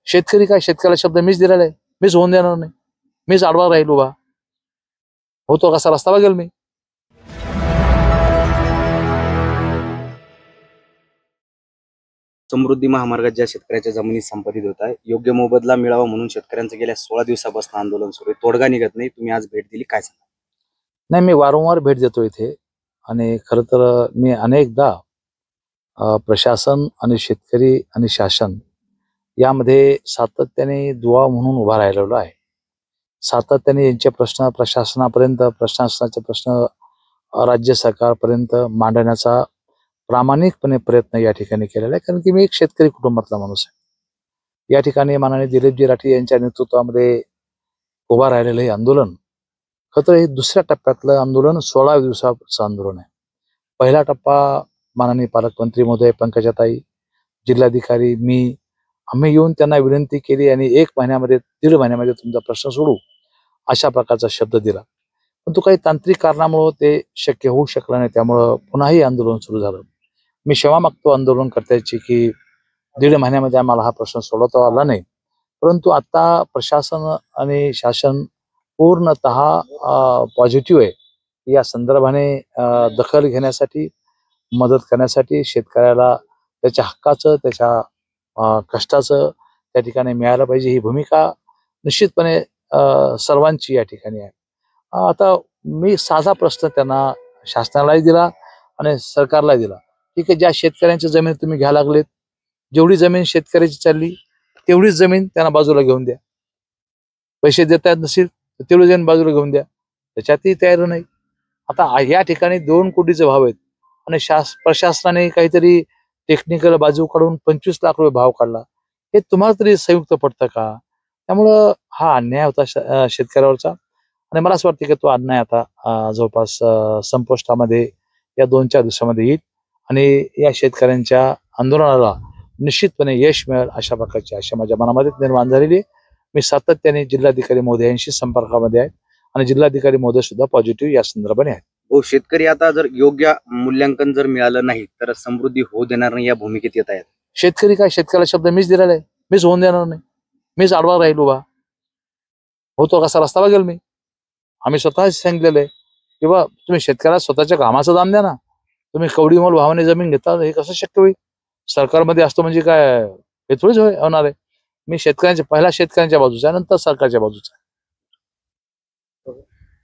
शेतकरी काय, शेतकऱ्याला शब्द मीच दिलेला आहे, मीच होऊन देणार नाही, मीच आडवा राहील उभा, होतो कसा रस्ता बघेल मी. समृद्धी महामार्गात ज्या शेतकऱ्याच्या जमिनी संपादित होत आहे, योग्य मोबदला मिळावा म्हणून शेतकऱ्यांचं गेल्या 16 दिवसापासून आंदोलन सुरू आहे. तोडगा निघत नाही. तुम्ही आज भेट दिली, काय सांगा? नाही, मी वारंवार भेट देतो इथे आणि खरं तर मी अनेकदा प्रशासन आणि शेतकरी आणि शासन यामध्ये सातत्याने दुवा म्हणून उभा राहिलेलो आहे. सातत्याने यांचे प्रश्न प्रशासनापर्यंत, प्रशासनाचे प्रश्न राज्य सरकारपर्यंत मांडण्याचा प्रामाणिकपणे प्रयत्न या ठिकाणी केलेला आहे. कारण की मी एक शेतकरी कुटुंबातला माणूस आहे. या ठिकाणी माननीय दिलीपजी राठी यांच्या नेतृत्वामध्ये उभा राहिलेलं हे आंदोलन खरं हे दुसऱ्या टप्प्यातलं आंदोलन 16 दिवसाचं आंदोलन आहे. पहिला टप्पा माननीय पालकमंत्री महोदय, पंकजाताई, जिल्हाधिकारी, मी आम्ही येऊन त्यांना विनंती केली आणि 1 महिन्यामध्ये 1.5 महिन्यामध्ये तुमचा प्रश्न सोडू अशा प्रकारचा शब्द दिला. परंतु काही तांत्रिक कारणामुळे ते शक्य होऊ शकलं नाही. त्यामुळं पुन्हाही आंदोलन सुरू झालं. मी क्षमा मागतो आंदोलनकर्त्याची की 1.5 महिन्यामध्ये आम्हाला हा प्रश्न सोडवता आला नाही. परंतु आता प्रशासन आणि शासन पूर्णतः पॉझिटिव्ह आहे. या संदर्भाने दखल घेण्यासाठी, मदत करण्यासाठी, शेतकऱ्याला त्याच्या हक्काचं, त्याच्या कष्टाचं त्या ठिकाणी मिळालं पाहिजे ही भूमिका निश्चितपणे सर्वांची या ठिकाणी आहे. आता मी साधा प्रश्न त्यांना शासनालाही दिला आणि सरकारलाही दिला. ठीक आहे, ज्या शेतकऱ्यांची जमीन तुम्ही घ्यायला लागलेत, जेवढी जमीन शेतकऱ्याची चालली तेवढीच जमीन त्यांना बाजूला घेऊन द्या. पैसे देता येत नसेल तर तेवढी जमीन बाजूला घेऊन द्या, त्याच्यातही तयार नाही. आता या ठिकाणी 2 कोटीचे भाव आहेत आणि प्रशासनाने काहीतरी टेक्निकल बाजू काढून 25 लाख रुपये भाव काढला. हे तुम्हाला तरी संयुक्त पडतं का? त्यामुळं हा अन्याय होता शेतकऱ्यावरचा आणि मला असं वाटतं की तो अन्याय आता जवळपास संपुष्टामध्ये या 2-4 दिवसामध्ये येईल आणि या शेतकऱ्यांच्या आंदोलनाला निश्चितपणे यश मिळेल अशा प्रकारची आशा माझ्या मनामध्ये निर्माण झालेली आहे. मी सातत्याने जिल्हाधिकारी महोदयांशी संपर्कामध्ये आहे आणि जिल्हाधिकारी महोदय सुद्धा पॉझिटिव्ह या संदर्भाने आहेत. हो, शेतकरी आता जर योग्य मूल्यांकन जर मिळालं नाही तर समृद्धी होऊ देणार नाही या भूमिकेत येत आहेत. शेतकरी काय, शेतकऱ्याला शब्द मीच दिलेला आहे, मीच होऊन देणार नाही, मीच आडवा राहील उभा, होतो कसा रस्ता बघेल मी. आम्ही स्वतः सांगितलेलं आहे की बा तुम्ही शेतकऱ्याला स्वतःच्या कामाचं दाम द्या ना. तुम्ही कवडीमोल भावाने जमीन घेता, हे कसं शक्य होईल? सरकारमध्ये असतो म्हणजे काय हे थोडीच होणार आहे. मी शेतकऱ्यांच्या, पहिला शेतकऱ्यांच्या बाजूचा, नंतर सरकारच्या बाजूचा.